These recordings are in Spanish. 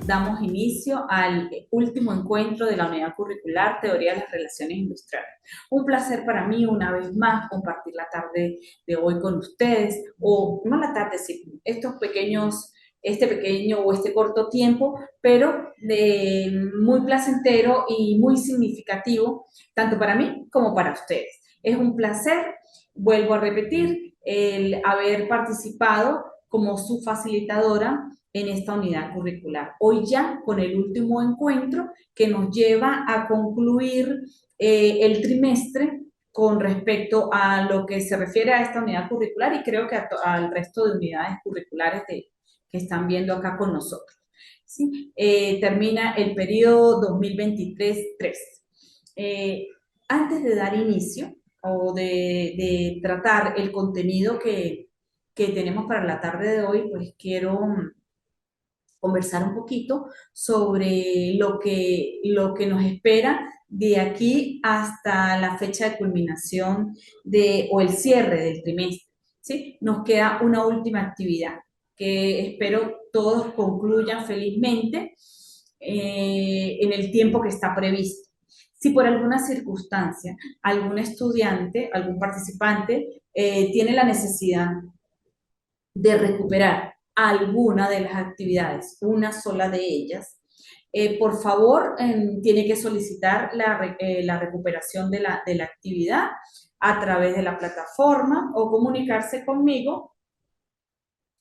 damos inicio al último encuentro de la unidad curricular Teoría de las Relaciones Industriales. Un placer para mí, una vez más, compartir la tarde de hoy con ustedes, o no la tarde, sí, este pequeño o este corto tiempo, pero muy placentero y muy significativo, tanto para mí como para ustedes. Es un placer, vuelvo a repetir, el haber participado como su facilitadora en esta unidad curricular. Hoy ya con el último encuentro que nos lleva a concluir el trimestre con respecto a lo que se refiere a esta unidad curricular y creo que al resto de unidades curriculares que están viendo acá con nosotros. ¿Sí? Termina el periodo 2023-3. Antes de dar inicio o de tratar el contenido que tenemos para la tarde de hoy, pues quiero conversar un poquito sobre lo que nos espera de aquí hasta la fecha de culminación o el cierre del trimestre. ¿Sí? Nos queda una última actividad que espero todos concluyan felizmente en el tiempo que está previsto. Si por alguna circunstancia algún estudiante, algún participante tiene la necesidad de recuperar alguna de las actividades, una sola de ellas, por favor, tiene que solicitar la recuperación de la actividad a través de la plataforma o comunicarse conmigo.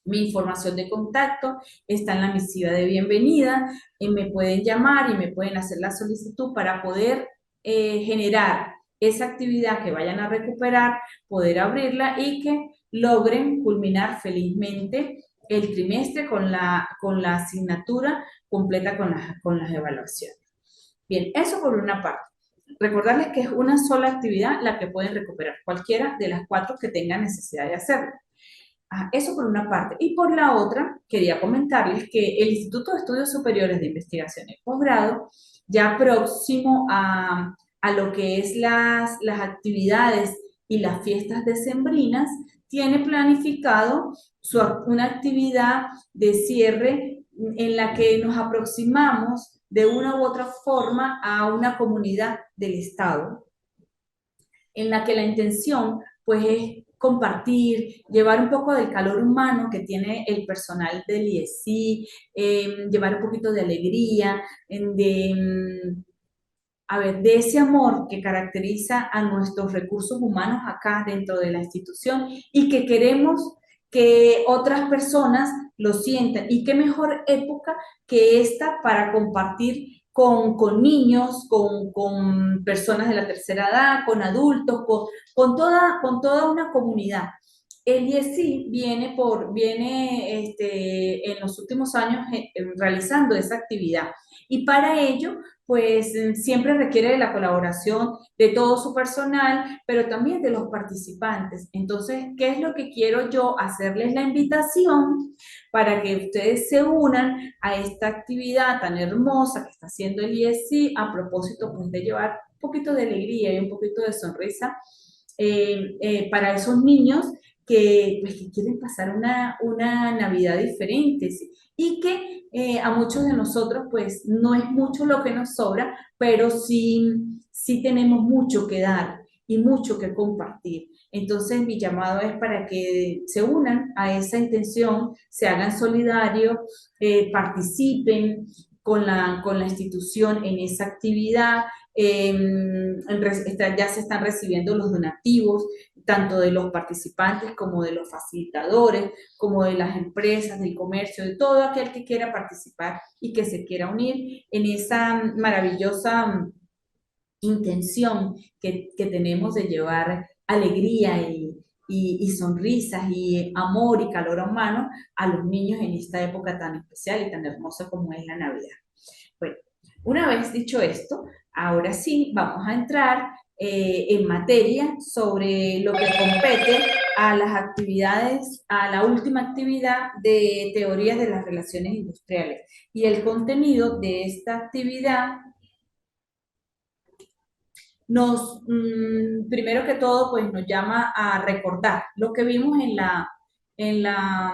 Mi información de contacto está en la misiva de bienvenida, me pueden llamar y me pueden hacer la solicitud para poder generar esa actividad que vayan a recuperar, poder abrirla y que logren culminar felizmente el trimestre con la asignatura completa con las evaluaciones. Bien, eso por una parte. Recordarles que es una sola actividad la que pueden recuperar, cualquiera de las 4 que tengan necesidad de hacerlo. Eso por una parte. Y por la otra, quería comentarles que el Instituto de Estudios Superiores de Investigación y Posgrado, ya próximo a lo que es las actividades y las fiestas decembrinas, tiene planificado una actividad de cierre en la que nos aproximamos de una u otra forma a una comunidad del Estado, en la que la intención pues es compartir, llevar un poco del calor humano que tiene el personal del IESI, llevar un poquito de alegría, de ese amor que caracteriza a nuestros recursos humanos acá dentro de la institución y que queremos que otras personas lo sientan. Y qué mejor época que esta para compartir con niños, con personas de la tercera edad, con adultos, con toda una comunidad. El IESI viene en los últimos años realizando esa actividad y para ello pues siempre requiere de la colaboración de todo su personal, pero también de los participantes. Entonces, ¿qué es lo que quiero yo? Hacerles la invitación para que ustedes se unan a esta actividad tan hermosa que está haciendo el IESI a propósito pues, de llevar un poquito de alegría y un poquito de sonrisa para esos niños pues, que quieren pasar una Navidad diferente, ¿sí? Y que a muchos de nosotros pues no es mucho lo que nos sobra, pero sí tenemos mucho que dar y mucho que compartir. Entonces mi llamado es para que se unan a esa intención, se hagan solidarios, participen con la institución en esa actividad. Ya se están recibiendo los donativos, tanto de los participantes como de los facilitadores, como de las empresas, del comercio, de todo aquel que quiera participar y que se quiera unir en esa maravillosa intención que tenemos de llevar alegría y sonrisas y amor y calor humano a los niños en esta época tan especial y tan hermosa como es la Navidad. Bueno, una vez dicho esto, ahora sí vamos a entrar en materia sobre lo que compete a las actividades, a la última actividad de teorías de las relaciones industriales. Y el contenido de esta actividad primero que todo, pues nos llama a recordar lo que vimos en la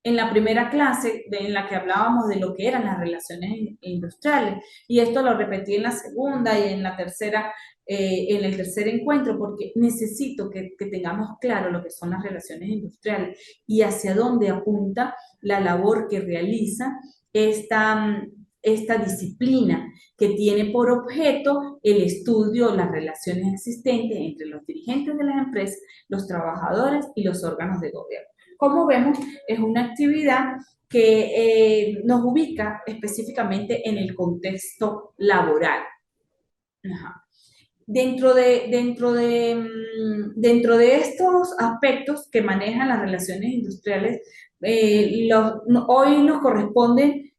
en la primera clase en la que hablábamos de lo que eran las relaciones industriales, y esto lo repetí en la segunda y en la tercera, en el tercer encuentro, porque necesito que tengamos claro lo que son las relaciones industriales y hacia dónde apunta la labor que realiza esta, esta disciplina que tiene por objeto el estudio de las relaciones existentes entre los dirigentes de las empresas, los trabajadores y los órganos de gobierno. Como vemos, es una actividad que nos ubica específicamente en el contexto laboral. Ajá. Dentro de estos aspectos que manejan las relaciones industriales, hoy nos corresponde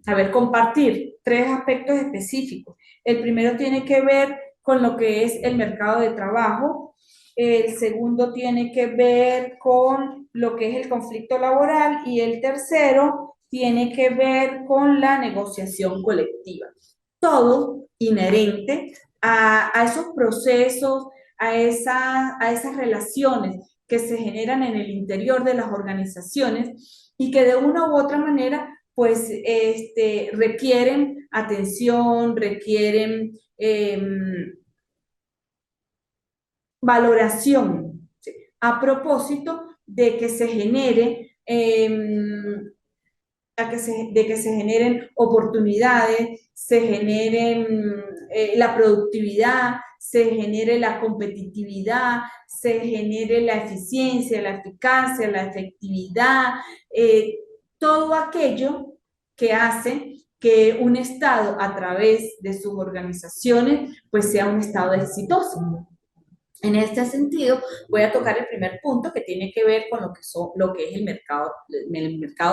a ver, compartir tres aspectos específicos. El primero tiene que ver con lo que es el mercado de trabajo. El segundo tiene que ver con lo que es el conflicto laboral y el tercero tiene que ver con la negociación colectiva. Todo inherente a esos procesos, a esas relaciones que se generan en el interior de las organizaciones y que de una u otra manera pues requieren atención, requieren valoración, ¿sí? A propósito de que se genere de que se generen oportunidades, se generen la productividad, se genere la competitividad, se genere la eficiencia, la eficacia, la efectividad, eh, todo aquello que hace que un Estado a través de sus organizaciones pues sea un Estado exitoso. En este sentido, voy a tocar el primer punto que tiene que ver con lo que es el mercado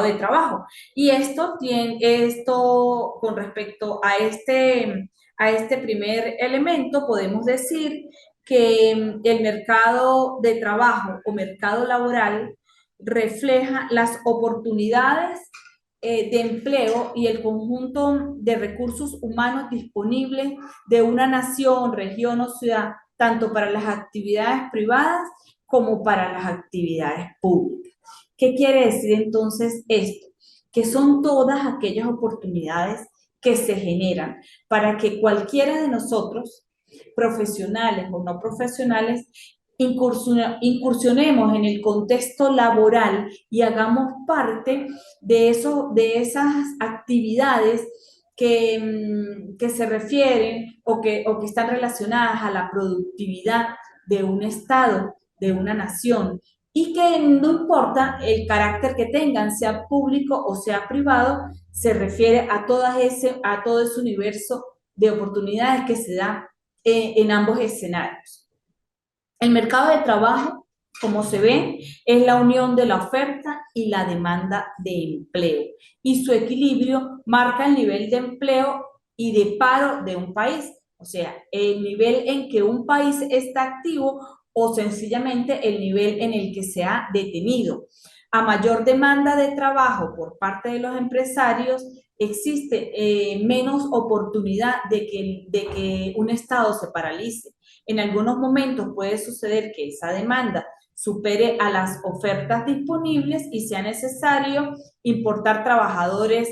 de trabajo. Y esto con respecto a este primer elemento, podemos decir que el mercado de trabajo o mercado laboral refleja las oportunidades de empleo y el conjunto de recursos humanos disponibles de una nación, región o ciudad tanto para las actividades privadas como para las actividades públicas. ¿Qué quiere decir entonces esto? Que son todas aquellas oportunidades que se generan para que cualquiera de nosotros, profesionales o no profesionales, incursionemos en el contexto laboral y hagamos parte de esas actividades que se refieren o que están relacionadas a la productividad de un Estado, de una nación, y que no importa el carácter que tengan, sea público o sea privado, se refiere a todo ese universo de oportunidades que se da en ambos escenarios. El mercado de trabajo, como se ve, es la unión de la oferta y la demanda de empleo. Y su equilibrio marca el nivel de empleo y de paro de un país. O sea, el nivel en que un país está activo o sencillamente el nivel en el que se ha detenido. A mayor demanda de trabajo por parte de los empresarios, existe menos oportunidad de que un Estado se paralice. En algunos momentos puede suceder que esa demanda supere a las ofertas disponibles y sea necesario importar trabajadores,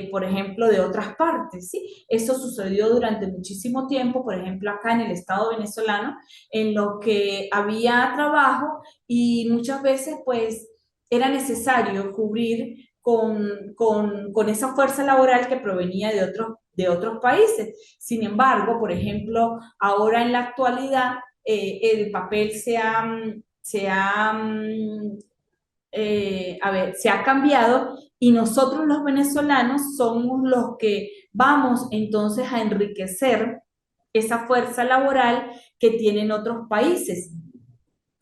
por ejemplo, de otras partes, ¿sí? Eso sucedió durante muchísimo tiempo, por ejemplo, acá en el Estado venezolano, en lo que había trabajo y muchas veces, pues, era necesario cubrir con esa fuerza laboral que provenía de otros países. Sin embargo, por ejemplo, ahora en la actualidad, el papel se ha cambiado y nosotros los venezolanos somos los que vamos entonces a enriquecer esa fuerza laboral que tienen otros países.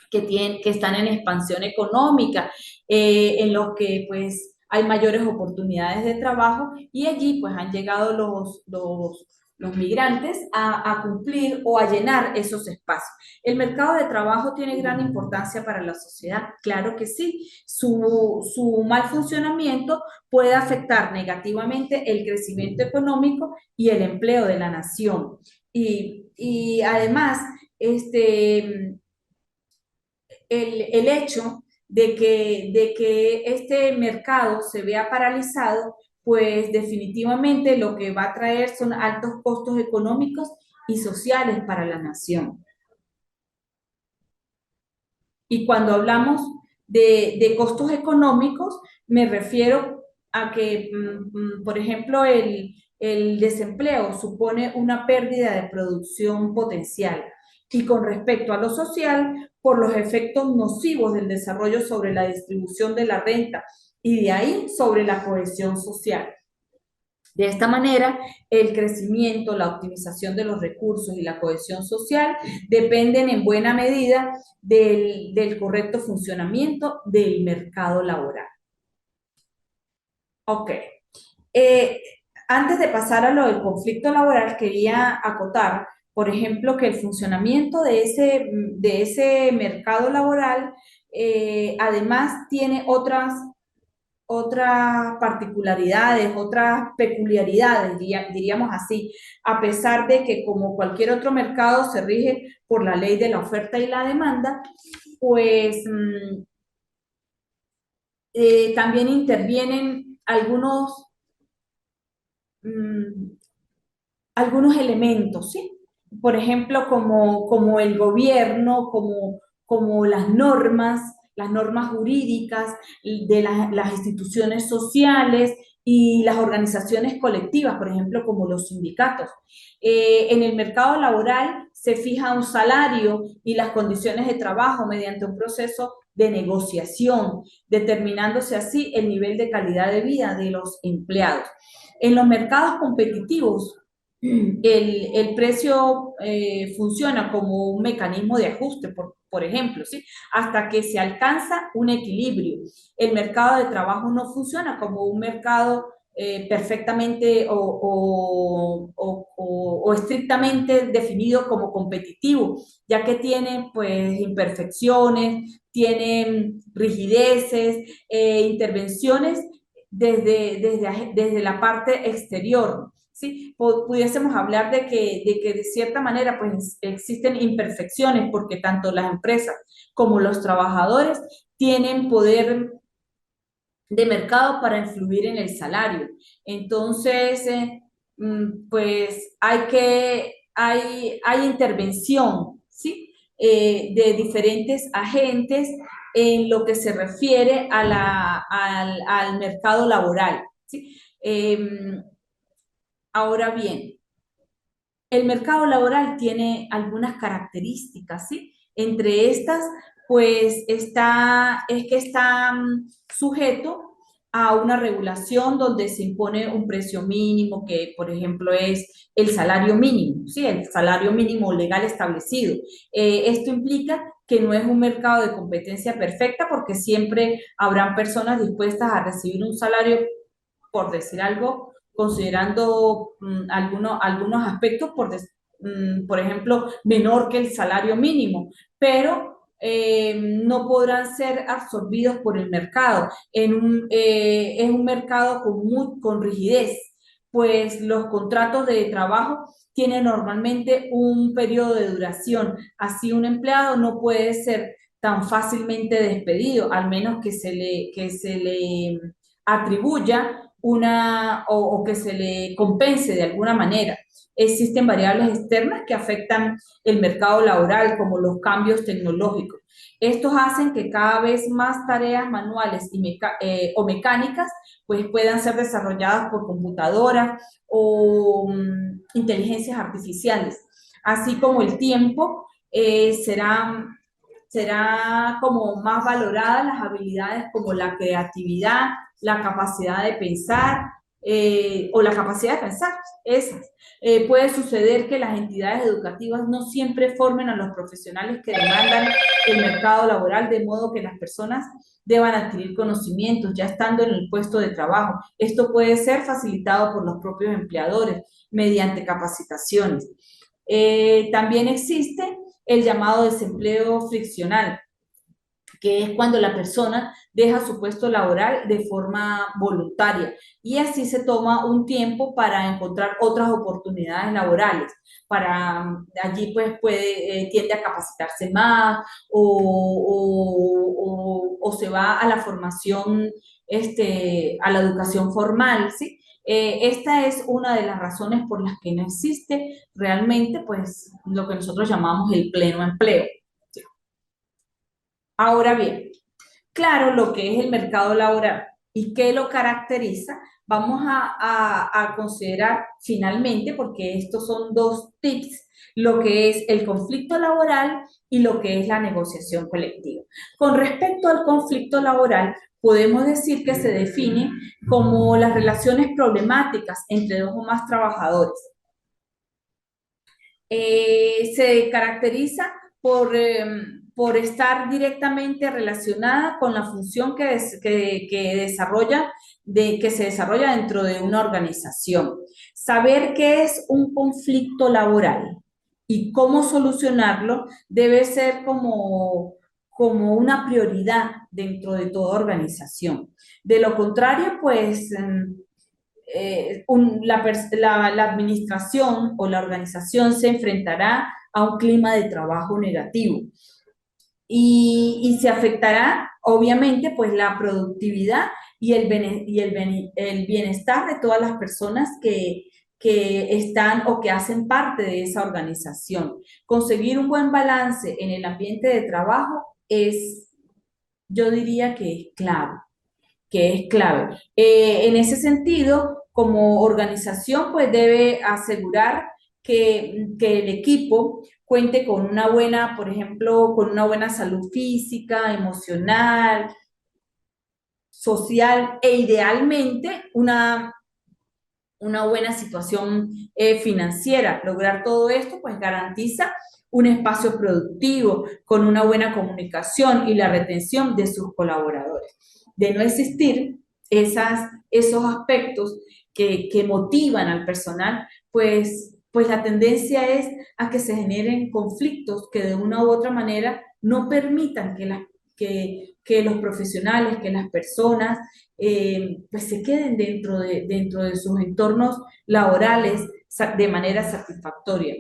Que están en expansión económica, en los que pues hay mayores oportunidades de trabajo y allí pues han llegado los migrantes a cumplir o a llenar esos espacios. ¿El mercado de trabajo tiene gran importancia para la sociedad? Claro que sí. Su mal funcionamiento puede afectar negativamente el crecimiento económico y el empleo de la nación. Y además, el hecho de que este mercado se vea paralizado, pues definitivamente lo que va a traer son altos costos económicos y sociales para la nación. Y cuando hablamos de costos económicos, me refiero a que, por ejemplo, el desempleo supone una pérdida de producción potencial. Y con respecto a lo social, por los efectos nocivos del desarrollo sobre la distribución de la renta y de ahí sobre la cohesión social. De esta manera, el crecimiento, la optimización de los recursos y la cohesión social dependen en buena medida del correcto funcionamiento del mercado laboral. Ok. Eh, Antes de pasar a lo del conflicto laboral, quería acotar, por ejemplo, que el funcionamiento de ese mercado laboral además tiene otras particularidades, otras peculiaridades, diríamos así, a pesar de que como cualquier otro mercado se rige por la ley de la oferta y la demanda, pues también intervienen mm, algunos elementos, ¿sí? Por ejemplo, como el gobierno, como las normas jurídicas de las instituciones sociales y las organizaciones colectivas, por ejemplo, como los sindicatos. En el mercado laboral se fija un salario y las condiciones de trabajo mediante un proceso de negociación, determinándose así el nivel de calidad de vida de los empleados. En los mercados competitivos, el precio funciona como un mecanismo de ajuste, por ejemplo, ¿sí? Hasta que se alcanza un equilibrio. El mercado de trabajo no funciona como un mercado perfectamente o estrictamente definido como competitivo, ya que tiene pues imperfecciones, tiene rigideces, intervenciones desde la parte exterior. ¿Sí? Pudiésemos hablar de que de cierta manera pues existen imperfecciones porque tanto las empresas como los trabajadores tienen poder de mercado para influir en el salario. Entonces, pues hay intervención, ¿sí? De diferentes agentes en lo que se refiere al mercado laboral, ¿sí? Ahora bien, el mercado laboral tiene algunas características, ¿sí? Entre estas, pues está sujeto a una regulación donde se impone un precio mínimo, que por ejemplo es el salario mínimo, ¿sí? El salario mínimo legal establecido. Esto implica que no es un mercado de competencia perfecta porque siempre habrán personas dispuestas a recibir un salario, por decir algo, considerando algunos aspectos, por ejemplo, menor que el salario mínimo, pero no podrán ser absorbidos por el mercado. Es un mercado con rigidez, pues los contratos de trabajo tienen normalmente un periodo de duración. Así un empleado no puede ser tan fácilmente despedido, al menos que se le atribuya o que se le compense de alguna manera. Existen variables externas que afectan el mercado laboral, como los cambios tecnológicos. Estos hacen que cada vez más tareas manuales o mecánicas pues, puedan ser desarrolladas por computadoras o inteligencias artificiales, así como el tiempo será como más valoradas las habilidades como la creatividad, la capacidad de pensar o la capacidad de pensar, esas. Puede suceder que las entidades educativas no siempre formen a los profesionales que demandan el mercado laboral, de modo que las personas deban adquirir conocimientos ya estando en el puesto de trabajo. Esto puede ser facilitado por los propios empleadores mediante capacitaciones. También existe el llamado desempleo friccional. que es cuando la persona deja su puesto laboral de forma voluntaria y así se toma un tiempo para encontrar otras oportunidades laborales. Para allí pues tiende a capacitarse más o se va a la formación, a la educación formal, ¿sí? Esta es una de las razones por las que no existe realmente pues lo que nosotros llamamos el pleno empleo. Ahora bien, claro lo que es el mercado laboral y qué lo caracteriza, vamos a considerar finalmente, porque estos son dos tips, lo que es el conflicto laboral y lo que es la negociación colectiva. Con respecto al conflicto laboral, podemos decir que se define como las relaciones problemáticas entre dos o más trabajadores. Se caracteriza por estar directamente relacionada con la función que se desarrolla dentro de una organización. Saber qué es un conflicto laboral y cómo solucionarlo debe ser como una prioridad dentro de toda organización. De lo contrario, pues la administración o la organización se enfrentará a un clima de trabajo negativo y se afectará, obviamente, pues la productividad y el bienestar de todas las personas que están o que hacen parte de esa organización. Conseguir un buen balance en el ambiente de trabajo es, yo diría que es clave. En ese sentido, como organización, pues debe asegurar que el equipo cuente con una buena, por ejemplo, con una buena salud física, emocional, social e idealmente una buena situación financiera. Lograr todo esto pues garantiza un espacio productivo con una buena comunicación y la retención de sus colaboradores. De no existir esos aspectos que motivan al personal, pues la tendencia es a que se generen conflictos que de una u otra manera no permitan que los profesionales, que las personas pues se queden dentro de sus entornos laborales de manera satisfactoria.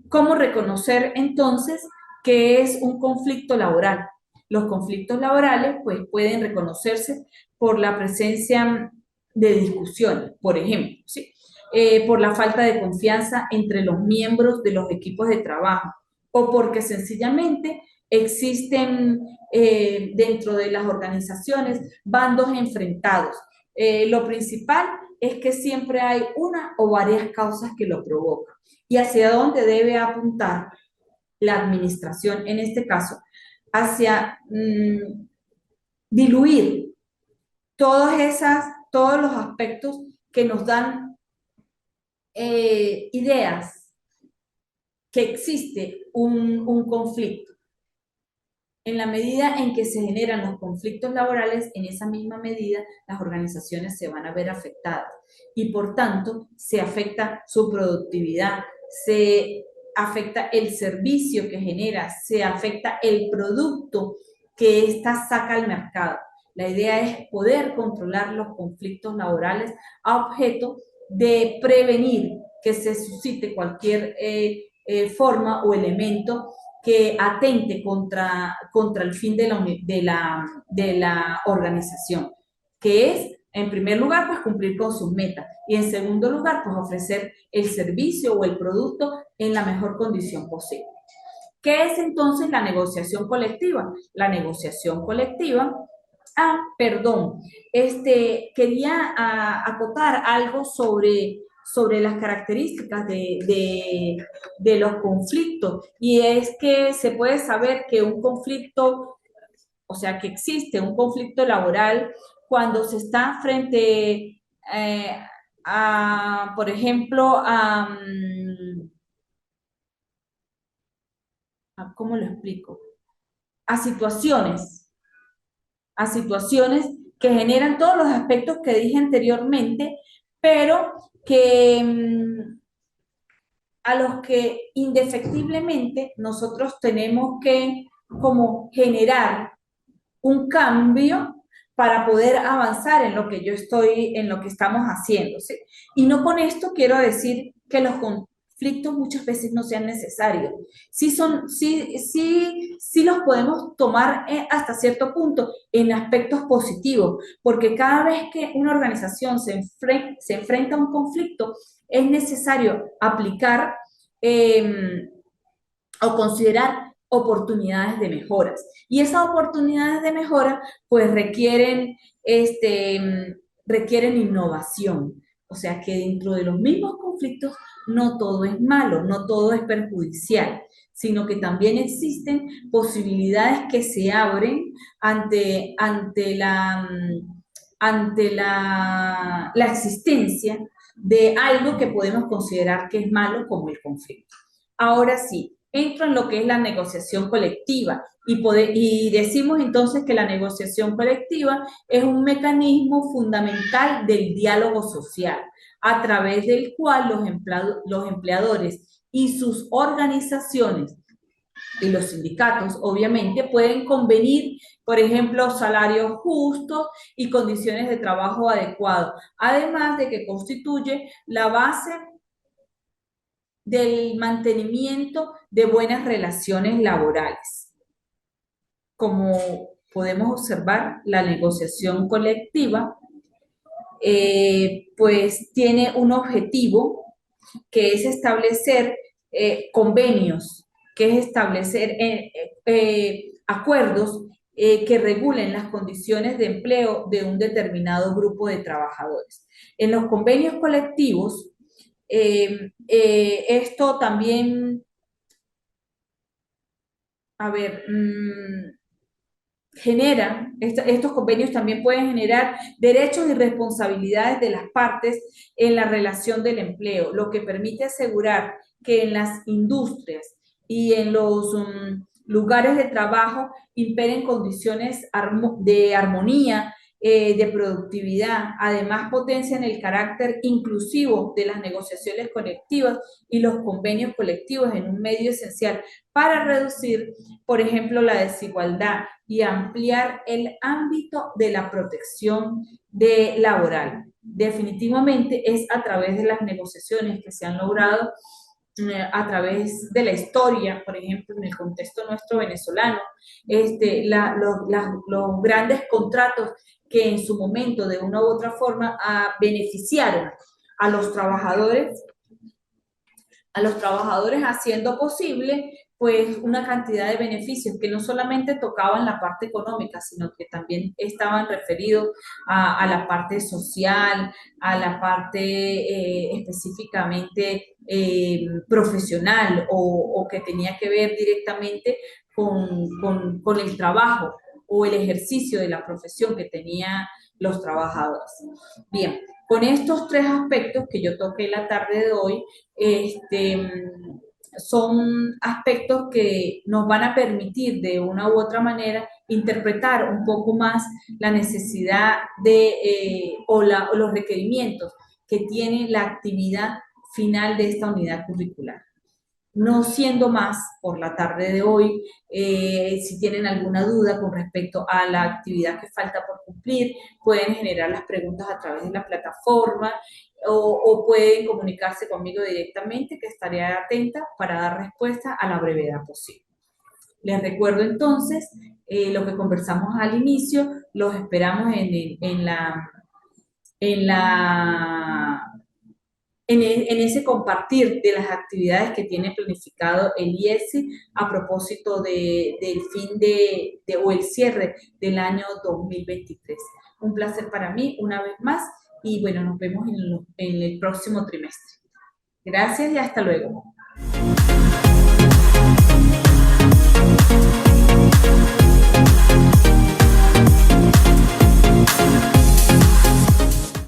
¿Cómo reconocer entonces qué es un conflicto laboral? Los conflictos laborales pues pueden reconocerse por la presencia de discusiones, por ejemplo, ¿sí? Por la falta de confianza entre los miembros de los equipos de trabajo o porque sencillamente existen dentro de las organizaciones bandos enfrentados. Lo principal es que siempre hay una o varias causas que lo provocan y hacia dónde debe apuntar la administración en este caso, hacia diluir todos los aspectos que nos dan ideas que existe un conflicto. En la medida en que se generan los conflictos laborales, en esa misma medida las organizaciones se van a ver afectadas y por tanto se afecta su productividad, se afecta el servicio que genera, se afecta el producto que ésta saca al mercado. La idea es poder controlar los conflictos laborales a objeto de prevenir que se suscite cualquier forma o elemento que atente contra el fin de la organización, que es, en primer lugar, pues cumplir con sus metas y en segundo lugar, pues ofrecer el servicio o el producto en la mejor condición posible. ¿Qué es entonces la negociación colectiva? La negociación colectiva, perdón, quería acotar algo sobre las características de los conflictos y es que se puede saber que un conflicto, o sea, que existe un conflicto laboral cuando se está frente por ejemplo, ¿cómo lo explico? A situaciones que generan todos los aspectos que dije anteriormente, pero que a los que indefectiblemente nosotros tenemos que como generar un cambio para poder avanzar en lo que yo estoy, en lo que estamos haciendo, ¿sí? Y no con esto quiero decir que los conflictos muchas veces no sean necesarios. Sí los podemos tomar hasta cierto punto en aspectos positivos, porque cada vez que una organización se enfrenta a un conflicto, es necesario aplicar o considerar oportunidades de mejoras. Y esas oportunidades de mejora pues requieren innovación. O sea que dentro de los mismos conflictos no todo es malo, no todo es perjudicial, sino que también existen posibilidades que se abren ante la existencia de algo que podemos considerar que es malo como el conflicto. Ahora sí, entro en lo que es la negociación colectiva y decimos entonces que la negociación colectiva es un mecanismo fundamental del diálogo social, a través del cual los empleadores y sus organizaciones y los sindicatos, obviamente, pueden convenir, por ejemplo, salarios justos y condiciones de trabajo adecuados, además de que constituye la base del mantenimiento de buenas relaciones laborales. Como podemos observar, la negociación colectiva pues tiene un objetivo que es establecer convenios, que es establecer acuerdos que regulen las condiciones de empleo de un determinado grupo de trabajadores. En los convenios colectivos, esto también, a ver, estos convenios también pueden generar derechos y responsabilidades de las partes en la relación del empleo, lo que permite asegurar que en las industrias y en los lugares de trabajo imperen condiciones de armonía, de productividad. Además, potencian el carácter inclusivo de las negociaciones colectivas y los convenios colectivos en un medio esencial para reducir, por ejemplo, la desigualdad y ampliar el ámbito de la protección laboral. Definitivamente es a través de las negociaciones que se han logrado a través de la historia, por ejemplo, en el contexto nuestro venezolano, los grandes contratos que en su momento, de una u otra forma, beneficiaron a los trabajadores haciendo posible pues una cantidad de beneficios que no solamente tocaban la parte económica, sino que también estaban referidos a la parte social, a la parte específicamente profesional o que tenía que ver directamente con el trabajo o el ejercicio de la profesión que tenían los trabajadores. Bien, con estos tres aspectos que yo toqué la tarde de hoy, son aspectos que nos van a permitir de una u otra manera interpretar un poco más la necesidad o los requerimientos que tiene la actividad final de esta unidad curricular. No siendo más por la tarde de hoy, si tienen alguna duda con respecto a la actividad que falta por cumplir, pueden generar las preguntas a través de la plataforma o pueden comunicarse conmigo directamente, que estaré atenta para dar respuesta a la brevedad posible. Les recuerdo entonces lo que conversamos al inicio, los esperamos en la en ese compartir de las actividades que tiene planificado el IESI a propósito del fin o el cierre del año 2023. Un placer para mí una vez más y bueno, nos vemos en el próximo trimestre. Gracias y hasta luego.